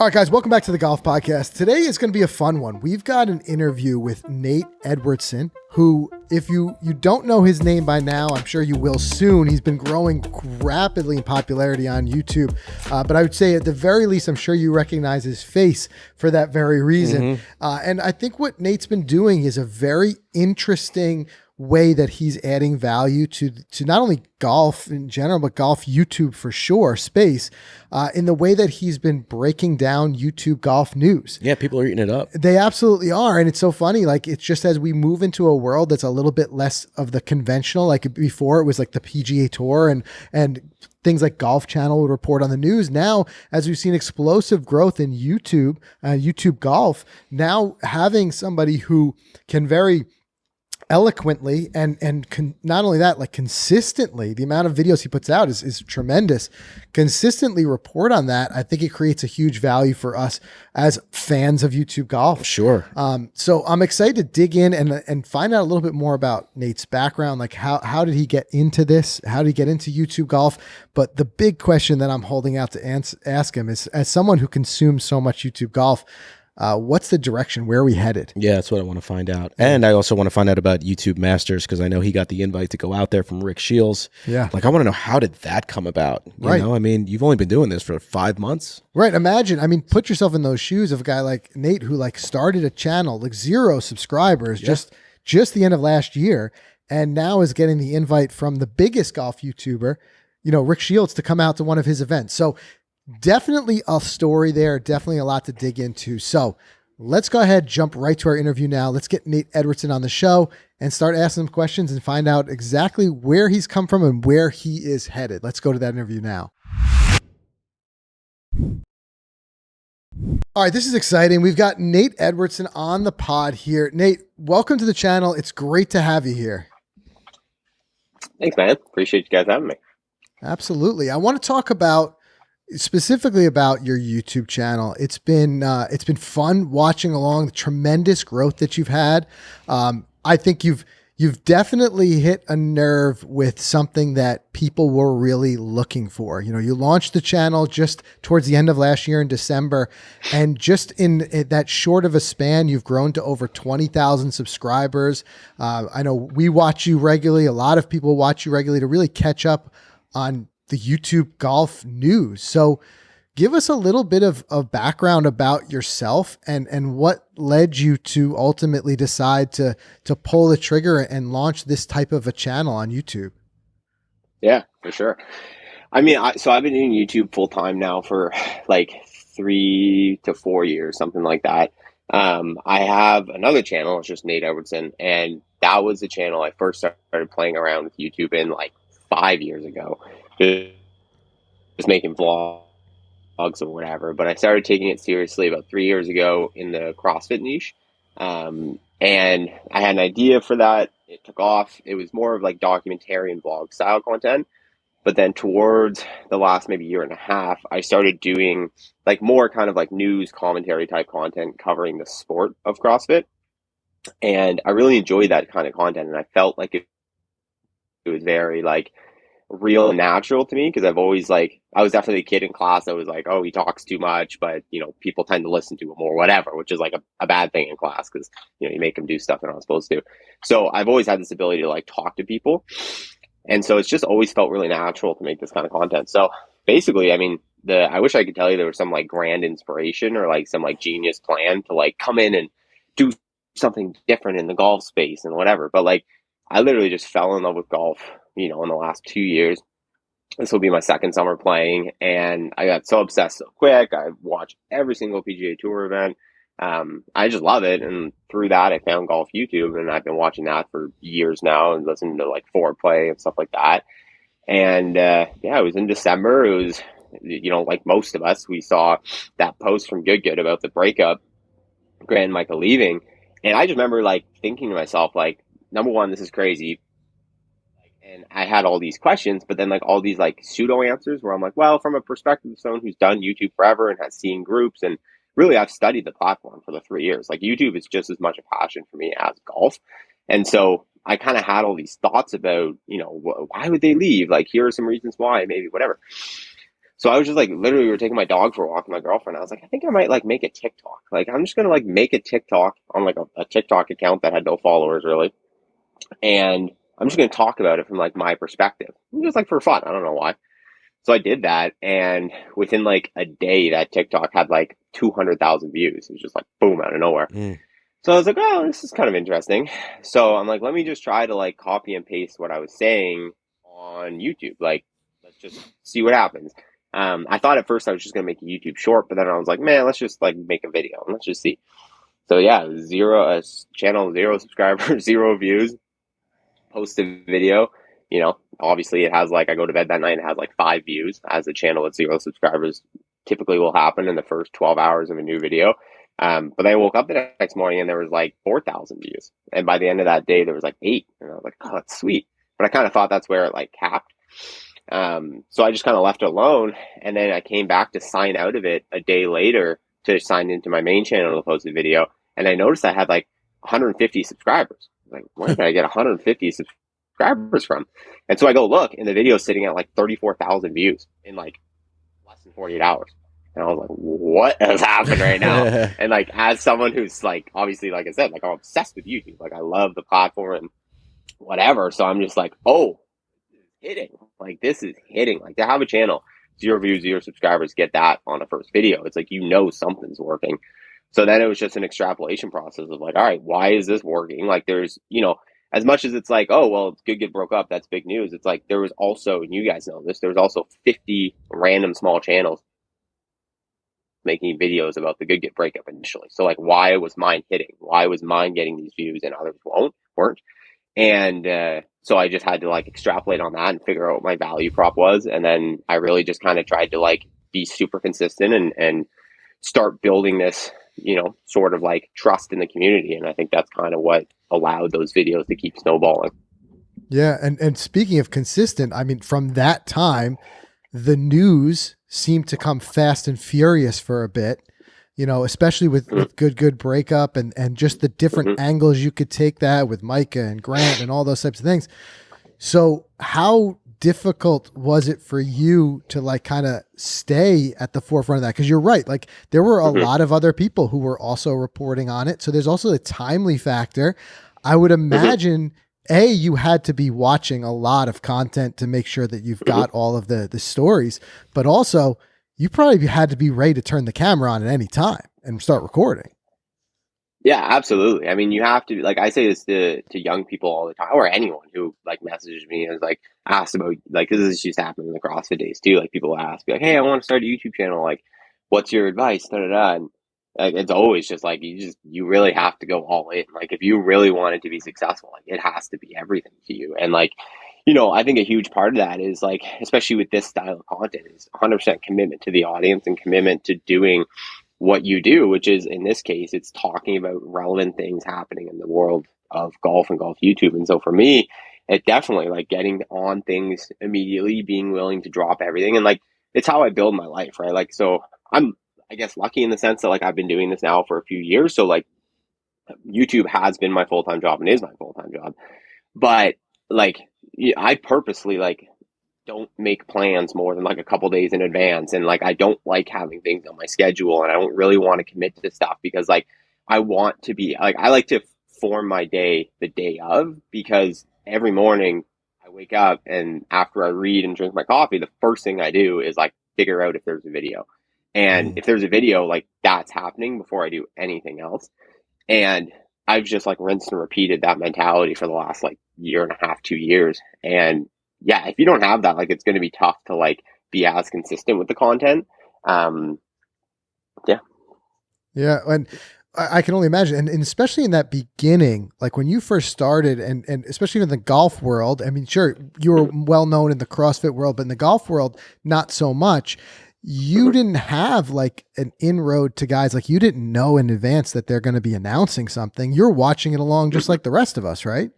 All right, guys, welcome back to the Golf Podcast. Today is going to be a fun one. We've got an interview with Nate Edwardson, who, if you don't know his name by now, I'm sure you will soon. He's been growing rapidly in popularity on YouTube. But I would say at the very least, I'm sure you recognize his face for that very reason. And I think what Nate's been doing is a very interesting way that he's adding value to not only golf in general, but golf YouTube for sure space, in the way that he's been breaking down YouTube golf news. Yeah, people are eating it up. They absolutely are. And it's so funny. Like, it's just as we move into a world that's a little bit less of the conventional, like before it was like the PGA Tour and things like Golf Channel would report on the news. Now, as we've seen explosive growth in YouTube golf, now having somebody who can very eloquently and not only that, like consistently, the amount of videos he puts out is tremendous. Consistently report on that. I think it creates a huge value for us as fans of YouTube golf. Sure. So I'm excited to dig in and find out a little bit more about Nate's background. Like how did he get into this? How did he get into YouTube golf? But the big question that I'm holding out to ask him is, as someone who consumes so much YouTube golf, what's the direction? Where are we headed? Yeah, that's what I want to find out. And I also want to find out about YouTube Masters, because I know he got the invite to go out there from Rick Shields. Yeah. Like, I want to know, how did that come about? You know, I mean, you've only been doing this for 5 months. Right. Imagine, I mean, put yourself in those shoes of a guy like Nate, who like started a channel, like 0 subscribers, just the end of last year. And now is getting the invite from the biggest golf YouTuber, Rick Shields, to come out to one of his events. So definitely a story there, definitely a lot to dig into. So let's go ahead, jump right to our interview now. Let's get Nate Edwardson on the show and start asking him questions and find out exactly where he's come from and where he is headed. Let's go to that interview now. All right, this is exciting. We've got Nate Edwardson on the pod here. Nate, welcome to the channel. It's great to have you here. Thanks, man. Appreciate you guys having me. Absolutely. I want to talk specifically about your YouTube channel. It's been fun watching along the tremendous growth that you've had. I think you've definitely hit a nerve with something that people were really looking for. You launched the channel just towards the end of last year in December, and just in that short of a span, you've grown to over 20,000 subscribers. I know we watch you regularly. A lot of people watch you regularly to really catch up on the YouTube golf news. So give us a little bit of background about yourself and what led you to ultimately decide to pull the trigger and launch this type of a channel on YouTube. Yeah, for sure. I mean, so I've been doing YouTube full time now for like 3 to 4 years, something like that. I have another channel. It's just Nate Edwardson. And that was the channel I first started playing around with YouTube in like 5 years ago. Just making vlogs or whatever, but I started taking it seriously about 3 years ago in the CrossFit niche. And I had an idea for that. It took off. It was more of like documentary and vlog style content. But then towards the last maybe year and a half, I started doing like more kind of like news commentary type content covering the sport of CrossFit. And I really enjoyed that kind of content. And I felt like it was very like real and natural to me, because I've always I was definitely a kid in class that was like, oh, he talks too much, but people tend to listen to him or whatever, which is like a bad thing in class, because you make them do stuff they're not supposed to. So I've always had this ability to like talk to people, and so it's just always felt really natural to make this kind of content. So basically, I mean, I wish I could tell you there was some like grand inspiration or like some like genius plan to like come in and do something different in the golf space and whatever, but like I literally just fell in love with golf in the last 2 years. This will be my second summer playing, and I got so obsessed so quick. I watched every single PGA Tour event. I just love it, and through that, I found Golf YouTube, and I've been watching that for years now and listening to like foreplay and stuff like that. And it was in December. It was, like most of us, we saw that post from Good about the breakup, Grant Michael leaving, and I just remember like thinking to myself, like, number one, this is crazy. And I had all these questions, but then like all these like pseudo answers where I'm like, well, from a perspective of someone who's done YouTube forever and has seen groups, and really I've studied the platform for the 3 years. Like YouTube is just as much a passion for me as golf. And so I kind of had all these thoughts about, why would they leave? Like, here are some reasons why, maybe whatever. So I was just like, literally, we were taking my dog for a walk with my girlfriend. I was like, I think I might like make a TikTok. Like, I'm just gonna like make a TikTok on like a TikTok account that had no followers really, and I'm just gonna talk about it from like my perspective, just like for fun. I don't know why. So I did that, and within like a day, that TikTok had like 200,000 views. It was just like boom out of nowhere. Mm. So I was like, oh, this is kind of interesting. So I'm like, let me just try to like copy and paste what I was saying on YouTube. Like, let's just see what happens. I thought at first I was just gonna make a YouTube short, but then I was like, man, let's just like make a video and let's just see. So yeah, channel, 0 subscribers, 0 views. Post a video. You know, obviously it has like, I go to bed that night and it has like 5 views, as a channel with 0 subscribers typically will happen in the first 12 hours of a new video. But I woke up the next morning and there was like 4,000 views. And by the end of that day, there was like 8. And I was like, oh, that's sweet. But I kind of thought that's where it like capped. So I just kind of left it alone. And then I came back to sign out of it a day later to sign into my main channel to post a video. And I noticed I had like 150 subscribers. Like, where did I get 150 subscribers from? And so I go look, and the video's sitting at like 34,000 views in like less than 48 hours. And I was like, what has happened right now? And like, as someone who's like, obviously, like I said, like I'm obsessed with YouTube. Like I love the platform and whatever. So I'm just like, oh, hitting. Like this is hitting. Like to have a channel, 0 views, 0 subscribers, get that on a first video. It's like, you know, something's working. So then it was just an extrapolation process of like, all right, why is this working? Like there's, you know, as much as it's like, oh, well, Good Get broke up, that's big news. It's like, there was also, and you guys know this, there was also 50 random small channels making videos about the Good Get breakup initially. So like, why was mine hitting? Why was mine getting these views and others weren't? And so I just had to like extrapolate on that and figure out what my value prop was. And then I really just kind of tried to like be super consistent and start building this, you know, sort of like trust in the community. And I think that's kind of what allowed those videos to keep snowballing. Yeah. And speaking of consistent, I mean, from that time, the news seemed to come fast and furious for a bit, you know, especially with good breakup and just the different angles you could take that with Micah and Grant and all those types of things. So how difficult was it for you to like kind of stay at the forefront of that? Because you're right, like there were a lot of other people who were also reporting on it. So there's also the timely factor. I would imagine you had to be watching a lot of content to make sure that you've got all of the stories, but also you probably had to be ready to turn the camera on at any time and start recording. Yeah, absolutely. I mean, you have to, like, I say this to young people all the time, or anyone who like messages me and is like asked about, like, because this used to happen in the CrossFit days too. Like, people ask, be like, hey, I want to start a YouTube channel. Like, what's your advice? Da, da, da. And like, it's always just like, you really have to go all in. Like, if you really want it to be successful, like, it has to be everything to you. And like, you know, I think a huge part of that is like, especially with this style of content, is 100% commitment to the audience and commitment to doing what you do, which is, in this case, it's talking about relevant things happening in the world of golf and golf YouTube. And so for me, it definitely like getting on things immediately, being willing to drop everything. And like, it's how I build my life, right? Like, so I'm, I guess, lucky in the sense that like I've been doing this now for a few years. So like YouTube has been my full-time job and is my full-time job. But like, I purposely like don't make plans more than like a couple days in advance. And like, I don't like having things on my schedule, and I don't really want to commit to this stuff because like, I want to be like, I like to form my day the day of, because every morning I wake up and after I read and drink my coffee, the first thing I do is like figure out if there's a video. And if there's a video, like that's happening before I do anything else. And I've just like rinsed and repeated that mentality for the last like year and a half, 2 years. And yeah, if you don't have that, like, it's going to be tough to like be as consistent with the content. Yeah. Yeah. And I can only imagine. And especially in that beginning, like when you first started and especially in the golf world, I mean, sure, you were well known in the CrossFit world, but in the golf world, not so much. You didn't have like an inroad to guys. Like you didn't know in advance that they're going to be announcing something. You're watching it along just like the rest of us, right?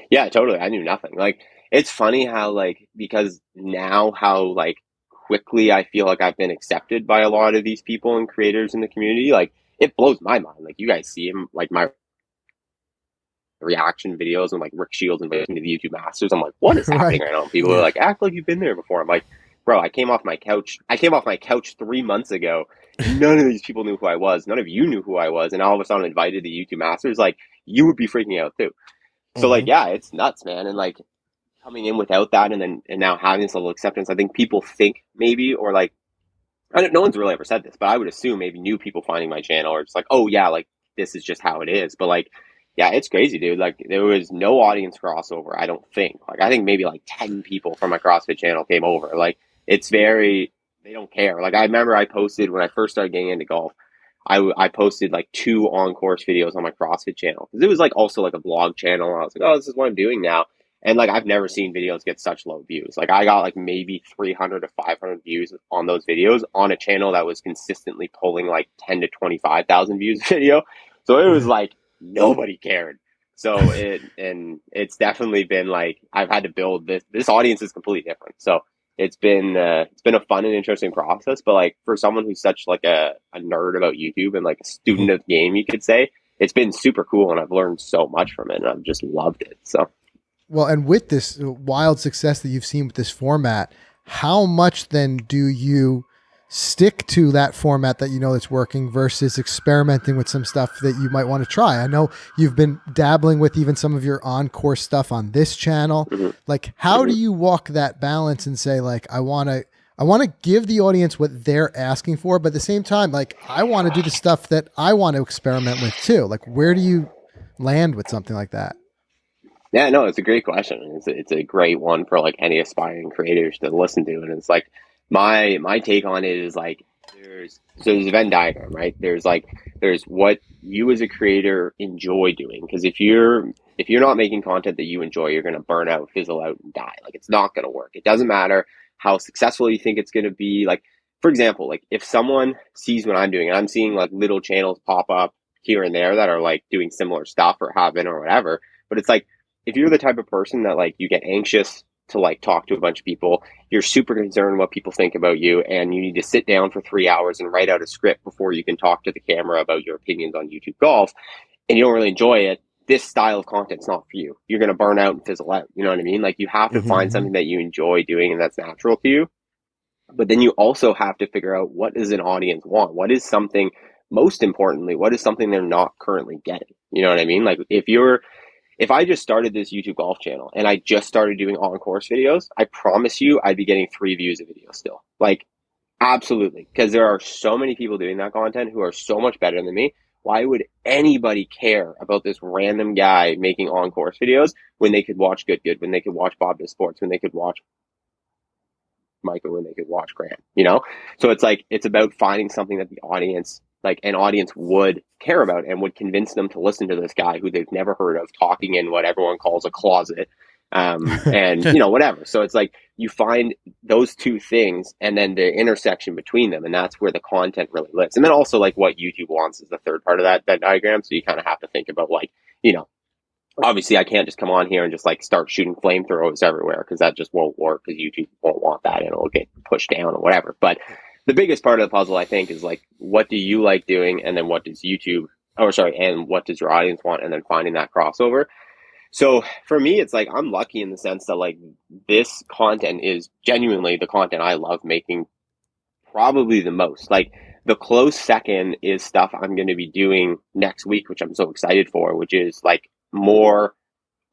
Yeah, totally. I knew nothing. Like, it's funny how like, because now how like quickly I feel like I've been accepted by a lot of these people and creators in the community. Like, it blows my mind. Like, you guys see him, like my reaction videos and like Rick Shields inviting me to the YouTube Masters. I'm like, what is happening right now? People are like, act like you've been there before. I'm like, bro, I came off my couch 3 months ago. None of these people knew who I was. None of you knew who I was. And all of a sudden I'm invited to YouTube Masters. Like, you would be freaking out too. So like, yeah, it's nuts, man. And like coming in without that and now having this level of acceptance, I think people think maybe, or like, no one's really ever said this, but I would assume maybe new people finding my channel are just like, oh yeah, like this is just how it is. But like, yeah, it's crazy, dude. Like there was no audience crossover, I don't think. Like I think maybe like 10 people from my CrossFit channel came over. Like it's very, they don't care. Like I remember I posted when I first started getting into golf, I posted like 2 Encore videos on my CrossFit channel because it was like also like a vlog channel. I was like, oh, this is what I'm doing now. And like I've never seen videos get such low views. Like I got like maybe 300 to 500 views on those videos on a channel that was consistently pulling like 10 to 25,000 views a video. So it was like nobody cared. So it's definitely been like I've had to build this audience is completely different. So it's been a fun and interesting process. But like for someone who's such like a nerd about YouTube and like a student of the game, you could say, it's been super cool and I've learned so much from it and I've just loved it. So Well, and with this wild success that you've seen with this format, how much then do you stick to that format that you know that's working versus experimenting with some stuff that you might want to try? I know you've been dabbling with even some of your Encore stuff on this channel. Like, how do you walk that balance and say, like, I want to give the audience what they're asking for, but at the same time, like, I want to do the stuff that I want to experiment with too. Like, where do you land with something like that? yeah, no, it's a great question. It's a great one for like any aspiring creators to listen to. And it's like my take on it is like there's a Venn diagram, right? There's what you as a creator enjoy doing. Because if you're not making content that you enjoy, you're gonna burn out, fizzle out, and die. Like it's not gonna work. It doesn't matter how successful you think it's gonna be. Like, for example, like if someone sees what I'm doing and I'm seeing like little channels pop up here and there that are like doing similar stuff or have been or whatever, but it's like if you're the type of person that like you get anxious to like talk to a bunch of people, you're super concerned what people think about you, and you need to sit down for 3 hours and write out a script before you can talk to the camera about your opinions on YouTube golf, and you don't really enjoy it, this style of content's not for you. You're going to burn out and fizzle out. You know what I mean? Like you have to find something that you enjoy doing and that's natural to you. But then you also have to figure out what does an audience want? What is something, most importantly, what is something they're not currently getting? You know what I mean? Like if I just started this YouTube golf channel and I just started doing on-course videos, I promise you I'd be getting 3 views a video still. Like, absolutely. Because there are so many people doing that content who are so much better than me. Why would anybody care about this random guy making on-course videos when they could watch Good, when they could watch Bob Does Sports, when they could watch Michael, when they could watch Grant, you know? So it's like, it's about finding something that the audience, like an audience would care about and would convince them to listen to this guy who they've never heard of talking in what everyone calls a closet. And you know, whatever. So it's like you find those two things and then the intersection between them. And that's where the content really lives. And then also like what YouTube wants is the third part of that diagram. So you kind of have to think about like, you know, obviously I can't just come on here and just like start shooting flamethrowers everywhere because that just won't work because YouTube won't want that and it'll get pushed down or whatever. But the biggest part of the puzzle, I think, is like, what do you like doing? And then what does and what does your audience want? And then finding that crossover. So for me, it's like, I'm lucky in the sense that like this content is genuinely the content I love making probably the most. Like the close second is stuff I'm going to be doing next week, which I'm so excited for, which is like more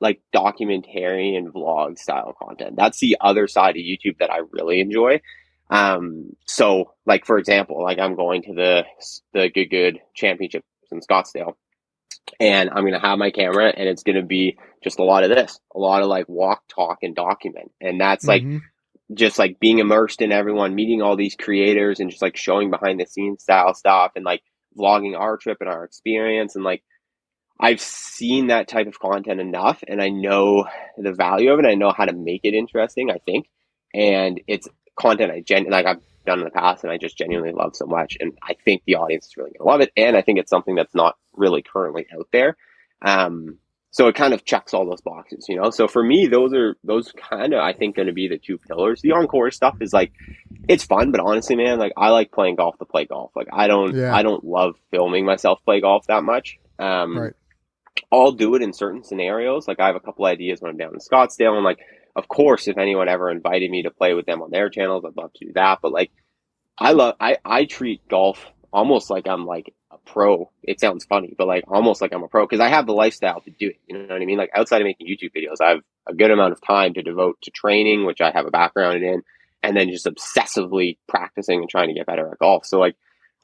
like documentary and vlog style content. That's the other side of YouTube that I really enjoy. So like, for example, like I'm going to the Good Championship in Scottsdale and I'm going to have my camera and it's going to be just a lot of like walk, talk, and document. And that's like, just like being immersed in everyone, meeting all these creators and just like showing behind the scenes style stuff and like vlogging our trip and our experience. And like, I've seen that type of content enough and I know the value of it. I know how to make it interesting, I think. And it's content I've done in the past and I just genuinely love so much. And I think the audience is really going to love it. And I think it's something that's not really currently out there. So it kind of checks all those boxes, you know? So for me, those kind of, I think, going to be the 2 pillars. The Encore stuff is like, it's fun, but honestly, man, like I like playing golf to play golf. Like I don't love filming myself play golf that much. Right. I'll do it in certain scenarios. Like I have a couple ideas when I'm down in Scottsdale and like of course, if anyone ever invited me to play with them on their channels, I'd love to do that. But like, I treat golf almost like I'm like a pro. It sounds funny, but like almost like I'm a pro because I have the lifestyle to do it. You know what I mean? Like outside of making YouTube videos, I have a good amount of time to devote to training, which I have a background in, and then just obsessively practicing and trying to get better at golf. So like,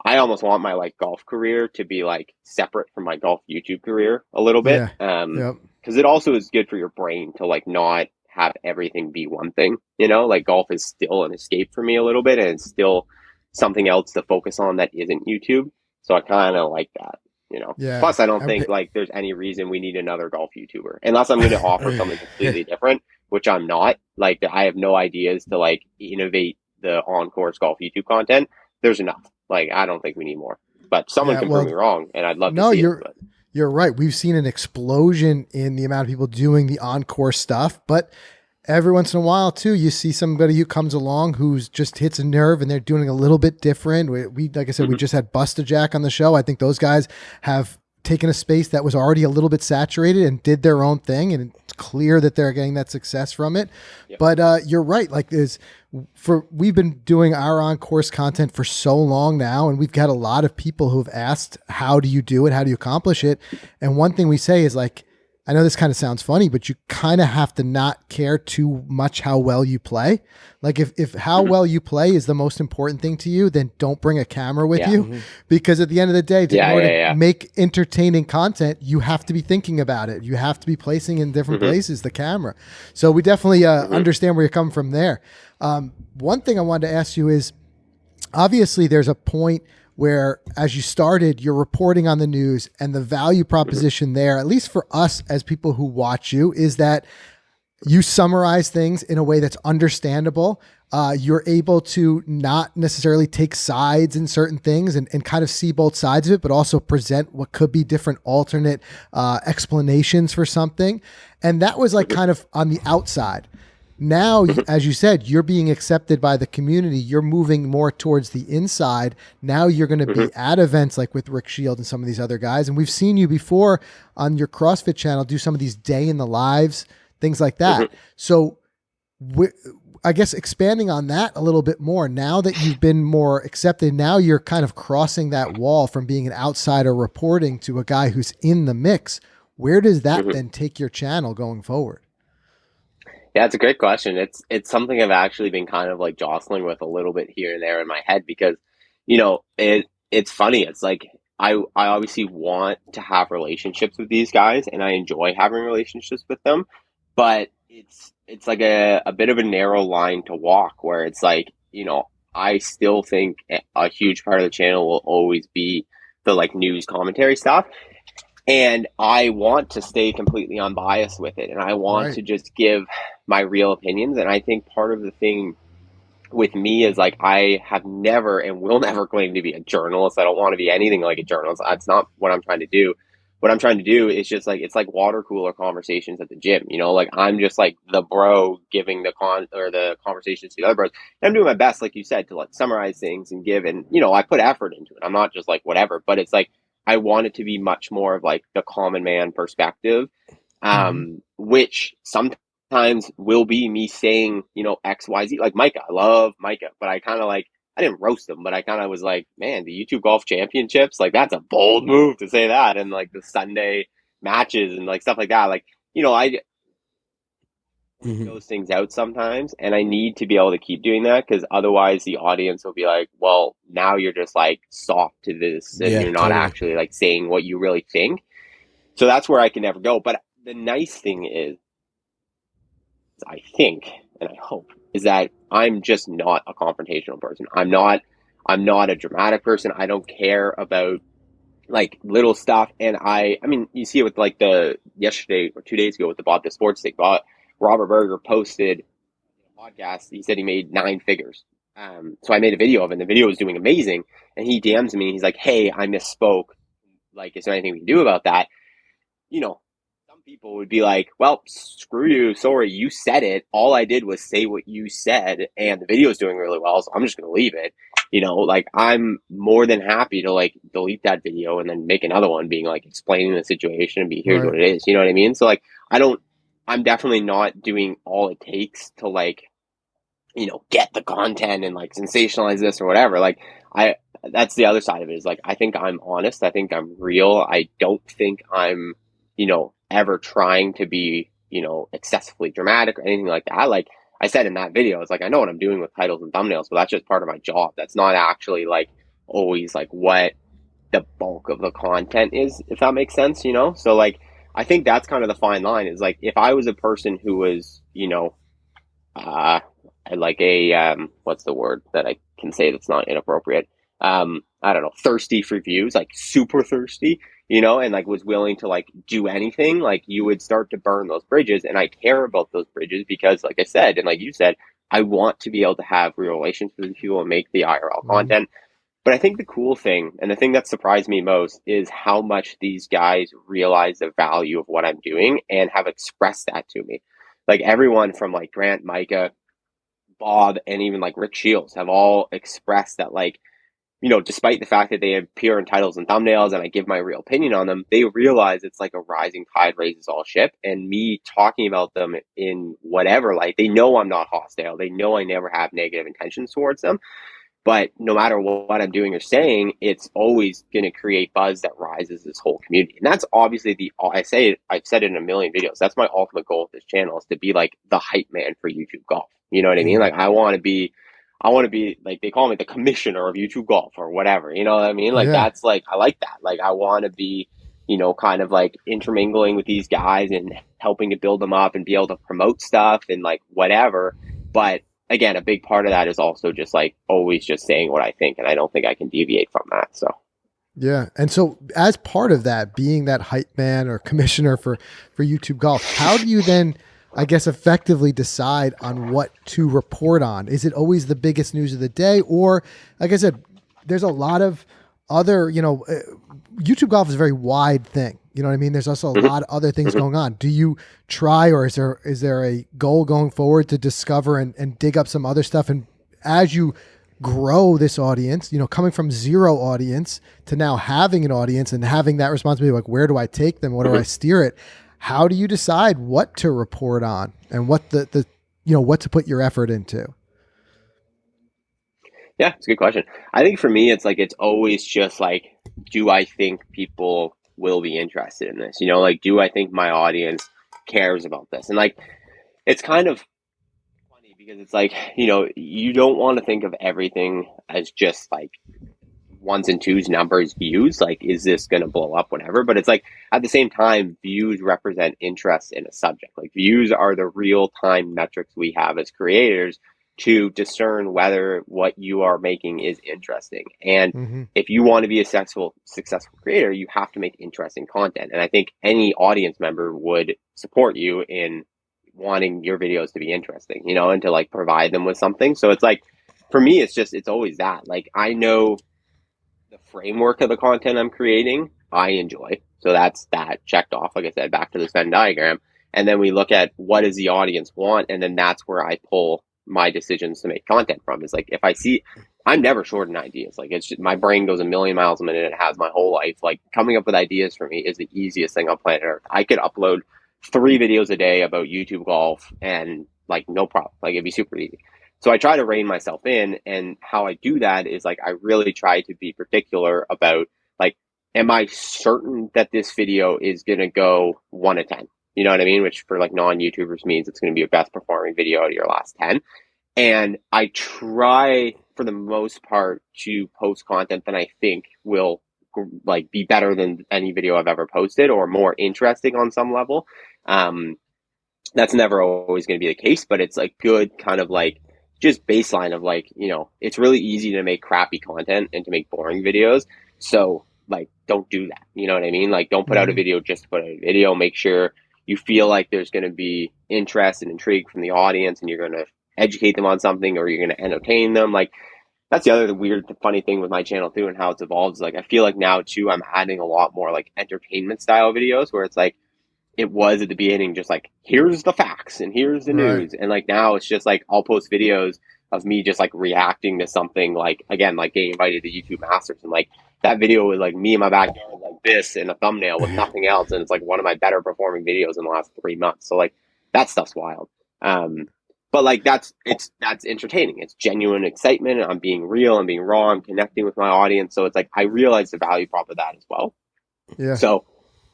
I almost want my like golf career to be like separate from my golf YouTube career a little bit. Yeah. Yep. Because it also is good for your brain to like not have everything be one thing. You know, like golf is still an escape for me a little bit, and it's still something else to focus on that isn't YouTube. So I kind of like that, you know. Yeah. Plus, I don't think like there's any reason we need another golf YouTuber unless I'm going to offer something completely different, which I'm not. Like, I have no ideas to like innovate the Encore golf YouTube content. There's enough. Like, I don't think we need more. But someone can prove me wrong, and I'd love to see it. But. You're right. We've seen an explosion in the amount of people doing the Encore stuff, but every once in a while too, you see somebody who comes along who's just hits a nerve and they're doing a little bit different. We like I said, we just had Busta Jack on the show. I think those guys have taken a space that was already a little bit saturated and did their own thing. And it's clear that they're getting that success from it. Yep. But you're right. Like we've been doing our on-course content for so long now, and we've got a lot of people who have asked, how do you do it? How do you accomplish it? And one thing we say is like, I know this kind of sounds funny, but you kind of have to not care too much how well you play. Like if how well you play is the most important thing to you, then don't bring a camera with you, because at the end of the day, in order to make entertaining content, you have to be thinking about it. You have to be placing in different places the camera. So we definitely understand where you're coming from there. One thing I wanted to ask you is, obviously there's a point where as you started, you're reporting on the news, and the value proposition there, at least for us as people who watch you, is that you summarize things in a way that's understandable. You're able to not necessarily take sides in certain things and kind of see both sides of it, but also present what could be different alternate explanations for something. And that was like kind of on the outside. Now, as you said, you're being accepted by the community. You're moving more towards the inside. Now you're going to be at events like with Rick Shield and some of these other guys. And we've seen you before on your CrossFit channel do some of these day in the lives, things like that. So I guess expanding on that a little bit more, now that you've been more accepted, now you're kind of crossing that wall from being an outsider reporting to a guy who's in the mix. Where does that then take your channel going forward? Yeah, it's a great question. It's something I've actually been kind of like jostling with a little bit here and there in my head because, you know, it's funny. It's like I obviously want to have relationships with these guys, and I enjoy having relationships with them, but it's like a bit of a narrow line to walk where it's like, you know, I still think a huge part of the channel will always be the like news commentary stuff. And I want to stay completely unbiased with it. And I want to just give my real opinions. And I think part of the thing with me is like, I have never and will never claim to be a journalist. I don't want to be anything like a journalist. That's not what I'm trying to do. What I'm trying to do is just like, it's like water cooler conversations at the gym, you know, like I'm just like the bro giving the conversations to the other bros. And I'm doing my best, like you said, to like summarize things and give, and, you know, I put effort into it. I'm not just like whatever, but it's like, I want it to be much more of like the common man perspective, which sometimes will be me saying, you know, X, Y, Z. Like Micah, I love Micah, but I kind of like, I didn't roast him, but I kind of was like, man, the YouTube Golf Championships, like that's a bold move to say that. And like the Sunday matches and like stuff like that. Like, you know, I those things out sometimes, and I need to be able to keep doing that because otherwise the audience will be like, well, now you're just like soft to this and you're not actually like saying what you really think. So that's where I can never go. But the nice thing is, I think, and I hope, is that I'm just not a confrontational person. I'm not a dramatic person. I don't care about like little stuff. And I mean, you see it with like the yesterday or 2 days ago with the Bought the Sports Stick. Robert Berger posted a podcast. He said he made 9 figures. So I made a video of it, and the video was doing amazing. And he DMs me, and he's like, hey, I misspoke. Like, is there anything we can do about that? You know, some people would be like, well, screw you. Sorry, you said it. All I did was say what you said, and the video is doing really well, so I'm just going to leave it. You know, like, I'm more than happy to, like, delete that video and then make another one being, like, explaining the situation and be, here's what it is. You know what I mean? So, like, I don't I'm definitely not doing all it takes to like, get the content and like sensationalize this or whatever. Like I, that's the other side of it is like, I think I'm honest. I think I'm real. I don't think I'm, ever trying to be, excessively dramatic or anything like that. Like I said in that video, it's like, I know what I'm doing with titles and thumbnails, but that's just part of my job. That's not actually like always like what the bulk of the content is, if that makes sense. So like, I think that's kind of the fine line is like, if I was a person who was, uh, like what's the word that I can say that's not inappropriate? I don't know, thirsty for views, like super thirsty, and like was willing to like do anything, like you would start to burn those bridges. And I care about those bridges because, like I said, and like you said, I want to be able to have real relations with people and make the IRL content. But I think the cool thing and the thing that surprised me most is how much these guys realize the value of what I'm doing and have expressed that to me. Like everyone from like Grant, Micah, Bob, and even like Rick Shields have all expressed that, like, despite the fact that they appear in titles and thumbnails and I give my real opinion on them, they realize it's like a rising tide raises all ship. And me talking about them in whatever, like, they know I'm not hostile. They know I never have negative intentions towards them. But no matter what I'm doing or saying, it's always going to create buzz that rises this whole community. And that's obviously I've said it in a million videos. That's my ultimate goal with this channel is to be like the hype man for YouTube golf. You know what I mean? Like I want to be like, they call me the commissioner of YouTube golf or whatever. You know what I mean? Like that's like, I like that. Like I want to be, kind of like intermingling with these guys and helping to build them up and be able to promote stuff and like whatever. But again, a big part of that is also just like always just saying what I think. And I don't think I can deviate from that. So. Yeah. And so as part of that, being that hype man or commissioner for YouTube golf, how do you then, I guess, effectively decide on what to report on? Is it always the biggest news of the day? Or like I said, there's a lot of other, YouTube golf is a very wide thing. You know what I mean? There's also a lot of other things going on. Do you try, or is there a goal going forward to discover and dig up some other stuff? And as you grow this audience, coming from zero audience to now having an audience and having that responsibility, like where do I take them? What do I steer it? How do you decide what to report on and what the what to put your effort into? Yeah, it's a good question. I think for me, it's like, it's always just like, do I think people will be interested in this? Like, do I think my audience cares about this? And like, it's kind of funny because it's like, you don't want to think of everything as just like ones and twos, numbers, views. Like, is this going to blow up, whatever? But it's like, at the same time, views represent interest in a subject. Like, views are the real time metrics we have as creators to discern whether what you are making is interesting. And if you want to be a successful creator, you have to make interesting content. And I think any audience member would support you in wanting your videos to be interesting, and to like provide them with something. So it's like, for me, it's always that. Like, I know the framework of the content I'm creating, I enjoy. So that's that checked off, like I said, back to this Venn diagram. And then we look at what does the audience want, and then that's where I pull my decisions to make content from. Is like, if I see, I'm never short on ideas. Like, it's just, my brain goes a million miles a minute. It has my whole life. Like, coming up with ideas for me is the easiest thing on planet Earth. I could upload 3 videos a day about YouTube golf and like no problem. Like, it'd be super easy. So I try to rein myself in, and how I do that is like, I really try to be particular about like, am I certain that this video is going to go 1 to 10? You know what I mean? Which for like non-YouTubers means it's going to be a best performing video out of your last 10. And I try for the most part to post content that I think will like be better than any video I've ever posted or more interesting on some level. That's never always going to be the case, but it's like good kind of like just baseline of like, it's really easy to make crappy content and to make boring videos. So like, don't do that. You know what I mean? Like, don't put out a video just to put out a video. Make sure you feel like there's going to be interest and intrigue from the audience, and you're going to educate them on something, or you're going to entertain them. Like, that's the other weird, funny thing with my channel too, and how it's evolved is like, I feel like now too, I'm adding a lot more like entertainment style videos where it's like, it was at the beginning just like, here's the facts and here's the news. And like, now it's just like, I'll post videos of me just like reacting to something, like, again, like getting invited to YouTube Masters, and like, that video was like me in my backyard like this in a thumbnail with nothing else, and it's like one of my better performing videos in the last 3 months. So like, that stuff's wild. But like that's entertaining. It's genuine excitement. I'm being real. I'm being raw. I'm connecting with my audience. So it's like I realize the value prop of that as well. Yeah. So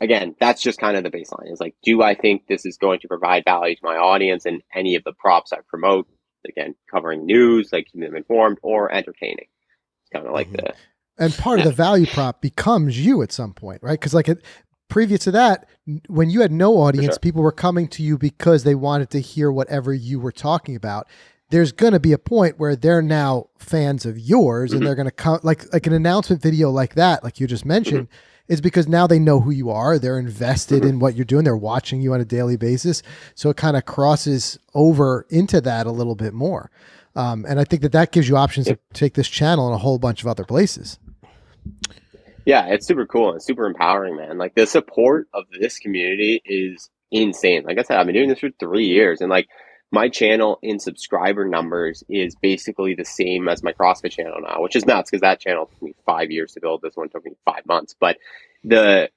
again, that's just kind of the baseline. Is like, do I think this is going to provide value to my audience and any of the props I promote? Again, covering news, like keeping them informed, or entertaining. It's kind of like the And part of the value prop becomes you at some point, right? Because previous to that, when you had no audience, people were coming to you because they wanted to hear whatever you were talking about. There's going to be a point where they're now fans of yours, and they're going to come like an announcement video like that, like you just mentioned, is because now they know who you are. They're invested in what you're doing. They're watching you on a daily basis. So it kind of crosses over into that a little bit more. And I think that gives you options to take this channel in a whole bunch of other places. Yeah, it's super cool and super empowering, man. Like the support of this community is insane. Like I said, I've been doing this for 3 years, and like my channel in subscriber numbers is basically the same as my CrossFit channel now, which is nuts because that channel took me 5 years to build. This one took me 5 months. But the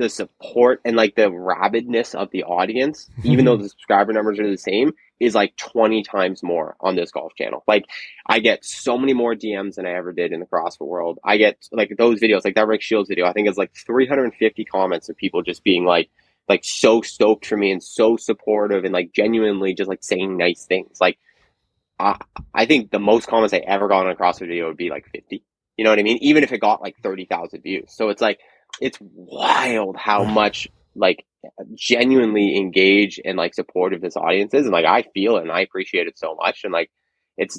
support and like the rabidness of the audience, even though the subscriber numbers are the same, is like 20 times more on this golf channel. Like I get so many more DMs than I ever did in the CrossFit world. I get like those videos, like that Rick Shields video, I think it's like 350 comments of people just being like so stoked for me and so supportive and like genuinely just like saying nice things. Like I think the most comments I ever got on a CrossFit video would be like 50. You know what I mean? Even if it got like 30,000 views. So it's like, it's wild how much like genuinely engaged and like supportive this audience is. And like, I feel it and I appreciate it so much. And like, it's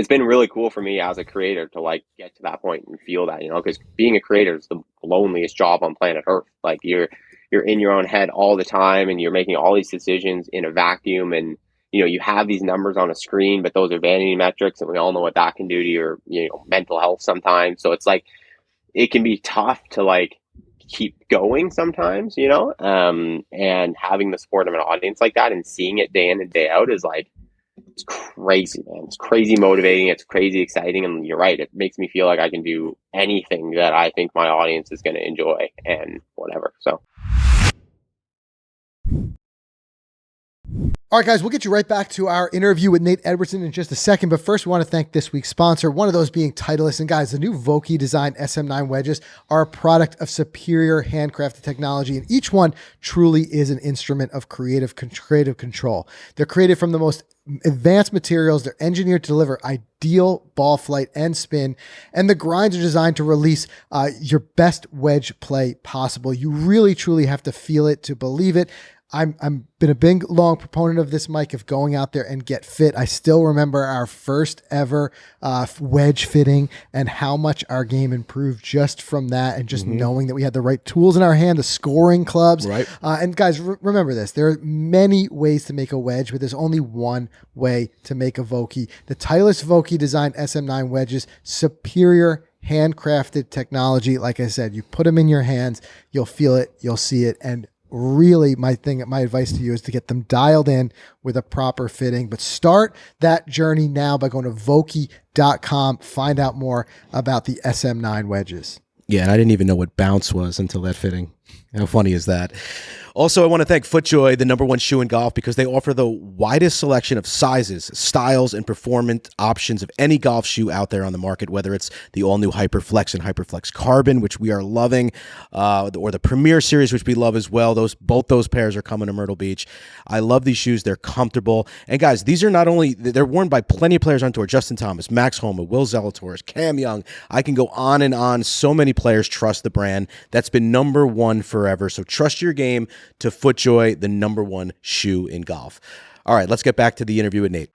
been really cool for me as a creator to like get to that point and feel that, you know, because being a creator is the loneliest job on planet Earth. Like you're in your own head all the time and you're making all these decisions in a vacuum, and you know, you have these numbers on a screen, but those are vanity metrics, and we all know what that can do to your, you know, mental health sometimes. So it's like, it can be tough to like keep going sometimes, you know, and having the support of an audience like that and seeing it day in and day out is like, it's crazy, man. It's crazy motivating. It's crazy exciting. And you're right. It makes me feel like I can do anything that I think my audience is going to enjoy and whatever. So. All right, guys, we'll get you right back to our interview with Nate Edwardson in just a second. But first, we want to thank this week's sponsor, one of those being Titleist. And guys, the new Vokey Design SM9 wedges are a product of superior handcrafted technology, and each one truly is an instrument of creative control. They're created from the most advanced materials. They're engineered to deliver ideal ball flight and spin, and the grinds are designed to release your best wedge play possible. You really, truly have to feel it to believe it. I'm been a big, long proponent of this, Mike, of going out there and get fit. I still remember our first ever wedge fitting and how much our game improved just from that, and just knowing that we had the right tools in our hand, the scoring clubs. Right. And guys, remember this. There are many ways to make a wedge, but there's only one way to make a Vokey. The Titleist Vokey Design SM9 wedges, superior handcrafted technology. Like I said, you put them in your hands, you'll feel it, you'll see it, and really my advice to you is to get them dialed in with a proper fitting. But start that journey now by going to Vokey.com. Find out more about the SM9 wedges. Yeah, and I didn't even know what bounce was until that fitting. How funny is that? Also, I want to thank FootJoy, the #1 shoe in golf, because they offer the widest selection of sizes, styles, and performance options of any golf shoe out there on the market, whether it's the all-new Hyperflex and Hyperflex Carbon, which we are loving, or the Premier Series, which we love as well. Both those pairs are coming to Myrtle Beach. I love these shoes. They're comfortable. And guys, these are not only, they're worn by plenty of players on tour. Justin Thomas, Max Homa, Will Zalatoris, Cam Young. I can go on and on. So many players trust the brand. That's been #1 forever. So trust your game to FootJoy, the #1 shoe in golf. All right, let's get back to the interview with Nate.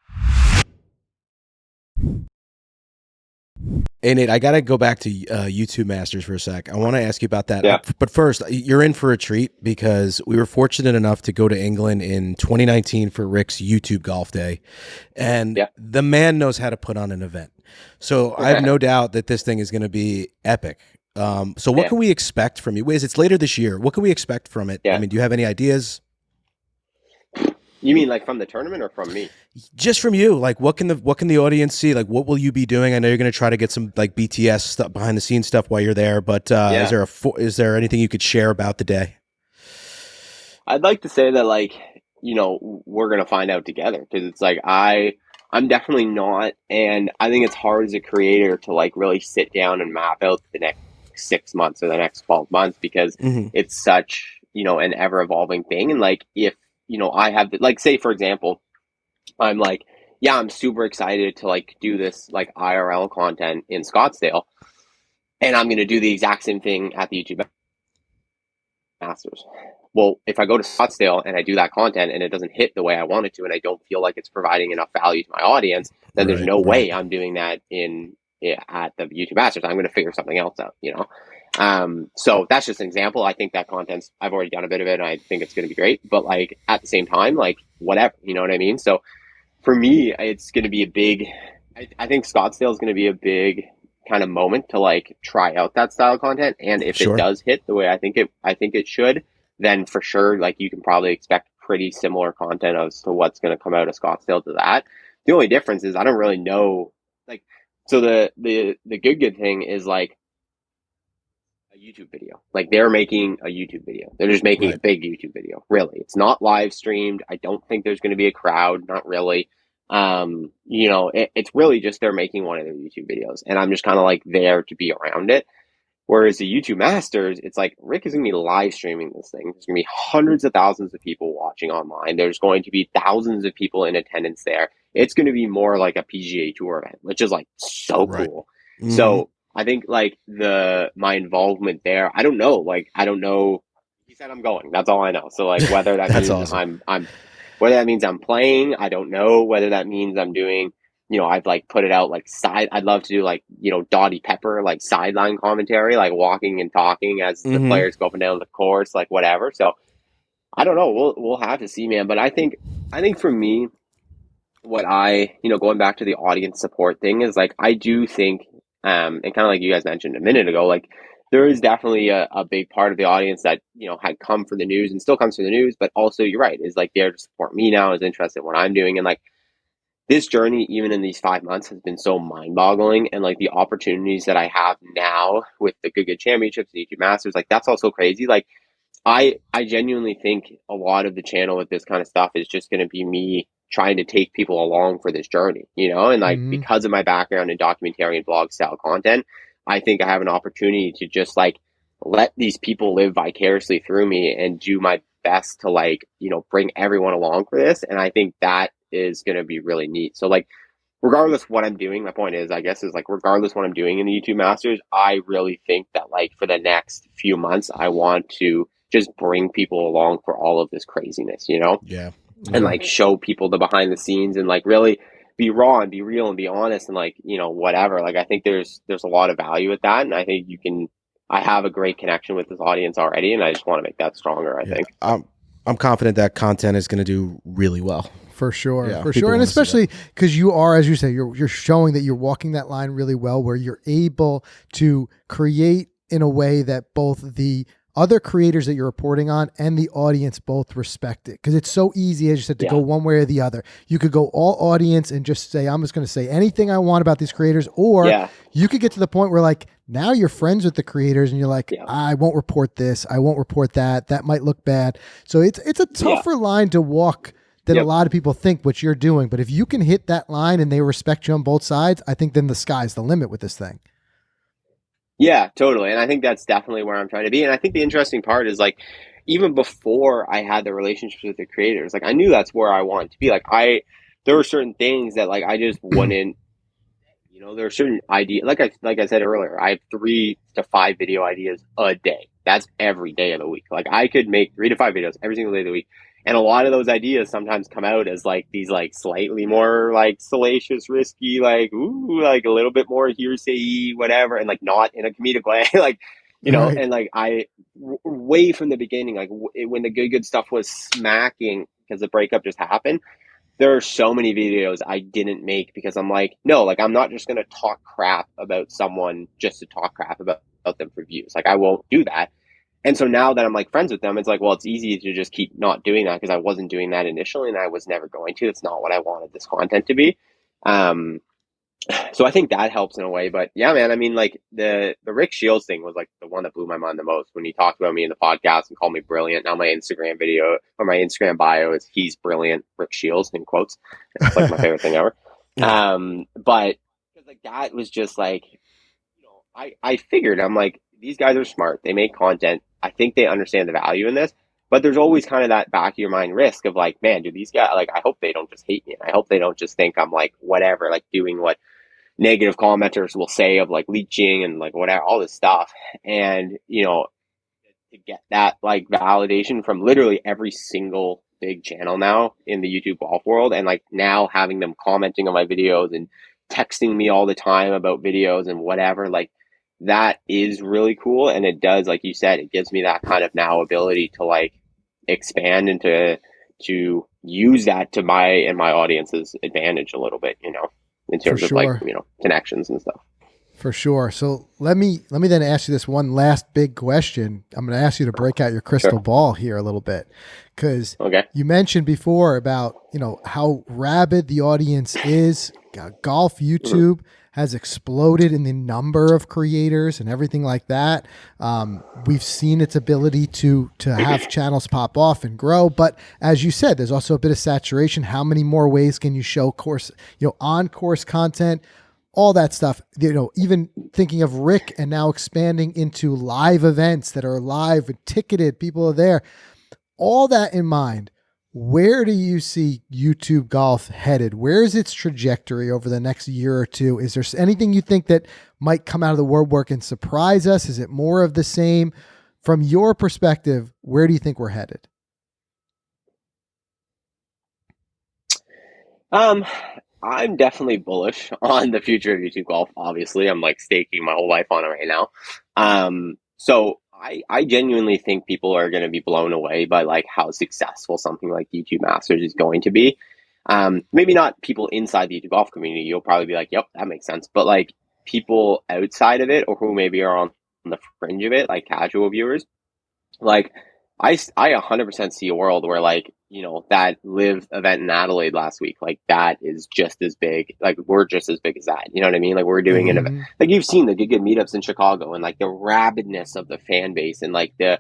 Hey, Nate, I got to go back to YouTube Masters for a sec. I want to ask you about that. Yeah. But first, you're in for a treat because we were fortunate enough to go to England in 2019 for Rick's YouTube Golf Day. And the man knows how to put on an event. So I have no doubt that this thing is going to be epic. So what can we expect from you? It's later this year. What can we expect from it? I mean, do you have any ideas? You mean like from the tournament or from me? Just from you. Like, what can the audience see? Like, what will you be doing? I know you're going to try to get some like BTS stuff, behind the scenes stuff while you're there. But is there anything you could share about the day? I'd like to say that, like, you know, we're gonna find out together, because it's like I'm definitely not, and I think it's hard as a creator to like really sit down and map out the next 6 months or the next 12 months, because Hmm. it's such, you know, an ever evolving thing. And like, if, you know, I have, like, say for example, I'm like, yeah, I'm super excited to like do this like IRL content in Scottsdale, and I'm gonna do the exact same thing at the YouTube Masters. Well, if I go to Scottsdale and I do that content and it doesn't hit the way I want it to, and I don't feel like it's providing enough value to my audience, then there's Right, no right. way I'm doing that at the YouTube Masters. I'm going to figure something else out, you know? So that's just an example. I think that content's, I've already done a bit of it and I think it's going to be great, but like at the same time, like whatever, you know what I mean? So for me, it's going to be a big, I think Scottsdale is going to be a big kind of moment to like try out that style of content. And if it Sure. does hit the way I think it should, then for sure, like you can probably expect pretty similar content as to what's going to come out of Scottsdale to that. The only difference is I don't really know, like, so the good thing is like a YouTube video. Like they're making a YouTube video. They're just making a Right. big YouTube video. Really, it's not live streamed. I don't think there's going to be a crowd. Not really. You know, it's really just they're making one of their YouTube videos, and I'm just kind of like there to be around it. Whereas the YouTube Masters, it's like Rick is going to be live streaming this thing. There's going to be hundreds of thousands of people watching online. There's going to be thousands of people in attendance there. It's going to be more like a PGA Tour event, which is like so Right. cool. Hmm. So I think like my involvement there, I don't know. Like I don't know. He said I'm going. That's all I know. So like whether that That's means awesome. whether that means I'm playing, I don't know. Whether that means I'm doing, you know, I've like put it out like I'd love to do like, you know, Dottie Pepper, like sideline commentary, like walking and talking as the Hmm. players go up and down the course, like whatever. So I don't know. We'll have to see, man. But I think for me, what you know, going back to the audience support thing is like, I do think, and kind of like you guys mentioned a minute ago, like there is definitely a big part of the audience that, you know, had come for the news and still comes for the news, but also you're right, is like there to support me now, is interested in what I'm doing. And like, this journey, even in these 5 months, has been so mind boggling. And like the opportunities that I have now with the Good Championships and YouTube Masters, like that's also crazy. Like I genuinely think a lot of the channel with this kind of stuff is just going to be me trying to take people along for this journey, you know? And like Hmm. because of my background in documentary and blog style content, I think I have an opportunity to just like let these people live vicariously through me and do my best to like, you know, bring everyone along for this. And I think that is going to be really neat. So like regardless what I'm doing, my point is, I guess, is like regardless what I'm doing in the YouTube Masters, I really think that like for the next few months, I want to just bring people along for all of this craziness, you know, Yeah. and Yeah. like show people the behind the scenes and like really be raw and be real and be honest and like, you know, whatever. Like I think there's a lot of value with that, and I think I have a great connection with this audience already, and I just want to make that stronger, I Yeah. think. I'm confident that content is going to do really well. For sure, Yeah, for people sure, and want to see that. especially because you are, as you say, you're showing that you're walking that line really well, where you're able to create in a way that both the other creators that you're reporting on and the audience both respect it. Because it's so easy, as you said, to Yeah. go one way or the other. You could go all audience and just say, I'm just going to say anything I want about these creators, or Yeah. you could get to the point where like now you're friends with the creators and you're like, Yeah. I won't report this, I won't report that. That might look bad. So it's a Yeah. tougher line to walk than a Yep. lot of people think what you're doing. But if you can hit that line and they respect you on both sides, I think then the sky's the limit with this thing. Yeah, totally. And I think that's definitely where I'm trying to be. And I think the interesting part is like, even before I had the relationships with the creators, like I knew that's where I wanted to be. There were certain things that like I just wouldn't, you know, there are certain ideas. Like I said earlier, I have 3 to 5 video ideas a day. That's every day of the week. Like I could make 3 to 5 videos every single day of the week. And a lot of those ideas sometimes come out as like these like slightly more like salacious, risky, like ooh, like a little bit more hearsay, whatever, and like not in a comedic way, like you know. Right. And like way from the beginning, like when the good stuff was smacking because the breakup just happened, there are so many videos I didn't make because I'm like, no, like I'm not just going to talk crap about someone just to talk crap about them for views. Like I won't do that. And so now that I'm like friends with them, it's like, well, it's easy to just keep not doing that because I wasn't doing that initially and I was never going to. It's not what I wanted this content to be. Um, So I think that helps in a way. But yeah, man, I mean, like the Rick Shields thing was like the one that blew my mind the most when he talked about me in the podcast and called me brilliant. Now my Instagram video or my Instagram bio is "He's brilliant, Rick Shields" in quotes. It's like my favorite thing ever. But because like that was just like, I figured, I'm like, these guys are smart. They make content. I think they understand the value in this. But there's always kind of that back of your mind risk of like, man, do these guys, like, I hope they don't just hate me. I hope they don't just think I'm like whatever, like doing what negative commenters will say of like leeching and like whatever, all this stuff. And, to get that like validation from literally every single big channel now in the YouTube golf world, and like now having them commenting on my videos and texting me all the time about videos and whatever, like that is really cool. And it does, like you said, it gives me that kind of now ability to like expand and to use that to my and my audience's advantage a little bit, in terms of like, connections and stuff. For sure. So let me then ask you this one last big question. I'm going to ask you to break out your crystal ball here a little bit, because you mentioned before about, how rabid the audience is. Golf YouTube has exploded in the number of creators and everything like that. We've seen its ability to have channels pop off and grow. But as you said, there's also a bit of saturation. How many more ways can you show course, on course content? All that stuff, even thinking of Rick and now expanding into live events that are live and ticketed, people are there. All that in mind, where do you see YouTube golf headed? Where is its trajectory over the next year or two? Is there anything you think that might come out of the woodwork and surprise us? Is it more of the same? From your perspective, where do you think we're headed? I'm definitely bullish on the future of YouTube golf. Obviously, I'm like staking my whole life on it right now. So I genuinely think people are going to be blown away by like how successful something like YouTube Masters is going to be. Maybe not people inside the YouTube golf community. You'll probably be like, yep, that makes sense. But like people outside of it, or who maybe are on the fringe of it, like casual viewers, like I 100% see a world where like, that live event in Adelaide last week, like that is just as big. Like we're just as big as that. You know what I mean? Like we're doing an event, like you've seen the good meetups in Chicago and like the rabidness of the fan base and like the,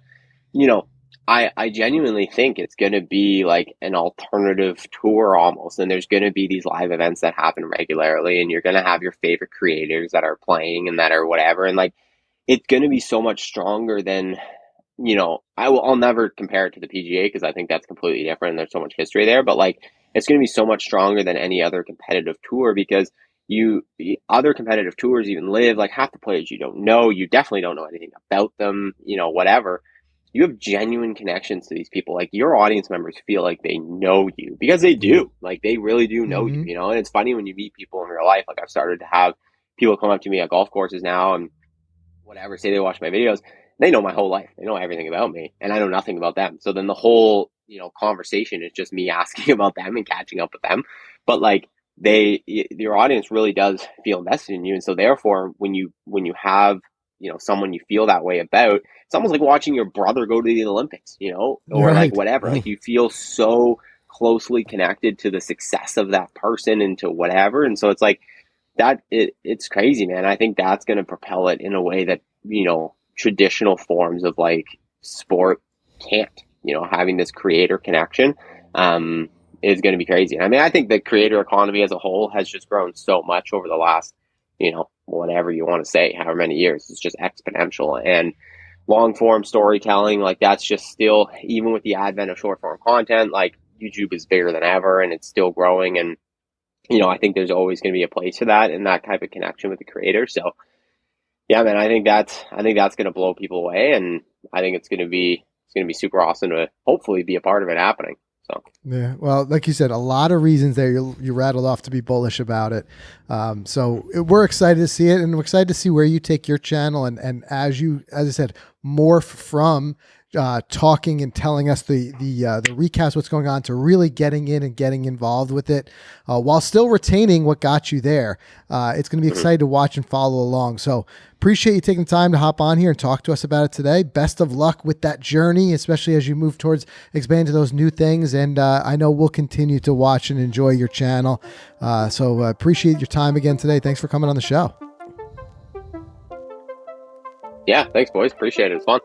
I genuinely think it's going to be like an alternative tour almost. And there's going to be these live events that happen regularly, and you're going to have your favorite creators that are playing and that are whatever. And like, it's going to be so much stronger than, I'll never compare it to the PGA because I think that's completely different and there's so much history there, but like it's going to be so much stronger than any other competitive tour, because other competitive tours, even live, like half the players you don't know, you definitely don't know anything about them, whatever. You have genuine connections to these people. Like your audience members feel like they know you, because they do, like they really do know you, and it's funny when you meet people in real life. Like I've started to have people come up to me at golf courses now and whatever, say they watch my videos. They know my whole life. They know everything about me, and I know nothing about them. So then the whole, conversation is just me asking about them and catching up with them. But like your audience really does feel invested in you. And so therefore, when you have, someone you feel that way about, it's almost like watching your brother go to the Olympics, or like whatever. Like you feel so closely connected to the success of that person and to whatever. And so it's like that, it's crazy, man. I think that's going to propel it in a way that, traditional forms of like sport can't. Having this creator connection is going to be crazy. I mean, I think the creator economy as a whole has just grown so much over the last, whatever you want to say, however many years. It's just exponential. And long form storytelling, like that's just still, even with the advent of short form content, like YouTube is bigger than ever and it's still growing. And I think there's always going to be a place for that and that type of connection with the creator. So yeah, man, I think that's going to blow people away, and I think it's going to be super awesome to hopefully be a part of it happening. So yeah, well, like you said, a lot of reasons there you rattled off to be bullish about it. So we're excited to see it, and we're excited to see where you take your channel, and as I said, morph from talking and telling us the recaps, what's going on, to really getting in and getting involved with it, while still retaining what got you there. It's going to be exciting to watch and follow along. So appreciate you taking time to hop on here and talk to us about it today. Best of luck with that journey, especially as you move towards expanding to those new things. And I know we'll continue to watch and enjoy your channel. So appreciate your time again today. Thanks for coming on the show. Yeah, thanks, boys. Appreciate it. It's fun.